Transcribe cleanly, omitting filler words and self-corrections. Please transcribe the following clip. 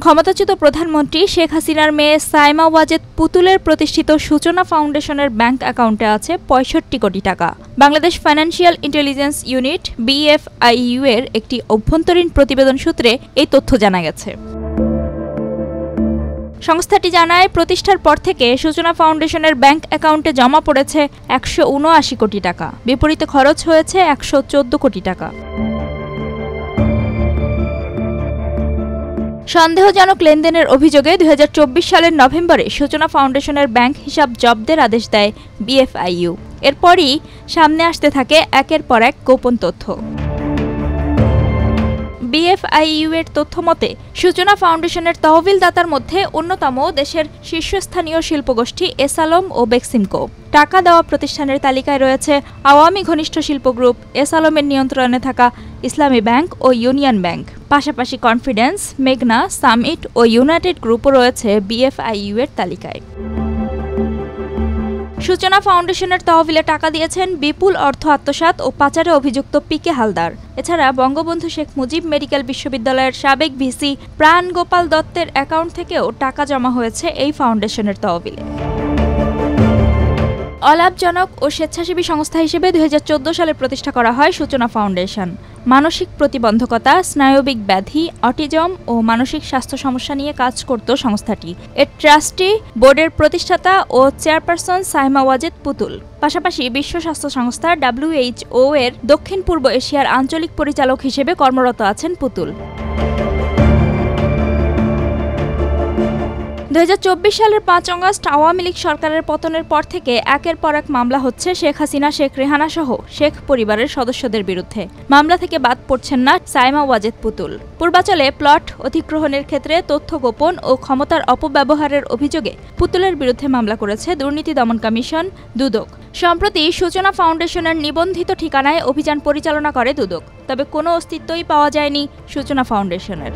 ক্ষমতাচ্যুত প্রধানমন্ত্রী শেখ হাসিনার মেয়ে সাইমা ওয়াজেদ পুতুলের প্রতিষ্ঠিত সূচনা ফাউন্ডেশনের ব্যাংক অ্যাকাউন্টে আছে ৬৫ কোটি টাকা। Bangladesh financial intelligence unit BFIU এর একটি অভ্যন্তরীণ প্রতিবেদন সূত্রে এই তথ্য জানা গেছে। সংস্থাটি জানায়, প্রতিষ্ঠার পর থেকে সূচনা ফাউন্ডেশনের ব্যাংক অ্যাকাউন্টে জমা পড়েছে ১৭৯ কোটি টাকা, বিপরীতে খরচ হয়েছে ১১৪ কোটি টাকা। সন্দেহজনক লেনদেনের অভিযোগে ২০২৪ সালের নভেম্বরে সূচনা ফাউন্ডেশনের ব্যাংক হিসাব জব্দের আদেশ দেয় BFIU। এরপরই সামনে আসতে থাকে একের পর এক গোপন তথ্য। BFIU এর তথ্য মতে, সূচনা ফাউন্ডেশনের তহবিলদাতার মধ্যে অন্যতম দেশের শীর্ষস্থানীয় শিল্পগোষ্ঠী এসালম ও বেক্সিমকো। টাকা দেওয়া প্রতিষ্ঠানের তালিকায় রয়েছে আওয়ামী ঘনিষ্ঠ শিল্প গ্রুপ, এসালমের নিয়ন্ত্রণে থাকা ইসলামী ব্যাংক ও ইউনিয়ন ব্যাংক। পাশাপাশি কনফিডেন্স, মেঘনা, সামিট ও ইউনাইটেড গ্রুপও রয়েছে BFIU এর তালিকায়। সূচনা ফাউন্ডেশনের তহবিলে টাকা দিয়েছেন বিপুল অর্থ আত্মসাৎ ও পাচারে অভিযুক্ত PK হালদার। এছাড়া বঙ্গবন্ধু শেখ মুজিব মেডিকেল বিশ্ববিদ্যালয়ের সাবেক ভিসি প্রাণ গোপাল দত্তের অ্যাকাউন্ট থেকেও টাকা জমা হয়েছে এই ফাউন্ডেশনের তহবিলে। অলাভজনক ও স্বেচ্ছাসেবী সংস্থা হিসেবে ২০১৪ সালে প্রতিষ্ঠা করা হয় সূচনা ফাউন্ডেশন। মানসিক প্রতিবন্ধকতা, স্নায়বিক ব্যাধি, অটিজম ও মানসিক স্বাস্থ্য সমস্যা নিয়ে কাজ করত সংস্থাটি। এর ট্রাস্টি বোর্ডের প্রতিষ্ঠাতা ও চেয়ারপারসন সাইমা ওয়াজেদ পুতুল। পাশাপাশি বিশ্ব স্বাস্থ্য সংস্থা WHO এর দক্ষিণ পূর্ব এশিয়ার আঞ্চলিক পরিচালক হিসেবে কর্মরত আছেন পুতুল। ২০২৪ সালের ৫ আগস্ট আওয়ামী লীগ সরকারের পতনের পর থেকে একের পর এক মামলা হচ্ছে শেখ হাসিনা, শেখ রেহানা সহ শেখ পরিবারের সদস্যদের বিরুদ্ধে। মামলা থেকে বাদ পড়ছেন না সাইমা ওয়াজেদ পুতুল। পূর্বাচলে প্লট অধিগ্রহণের ক্ষেত্রে তথ্য গোপন ও ক্ষমতার অপব্যবহারের অভিযোগে পুতুলের বিরুদ্ধে মামলা করেছে দুর্নীতি দমন কমিশন, দুদক। সম্প্রতি সূচনা ফাউন্ডেশনের নিবন্ধিত ঠিকানায় অভিযান পরিচালনা করে দুদক, তবে কোনো অস্তিত্বই পাওয়া যায়নি সূচনা ফাউন্ডেশনের।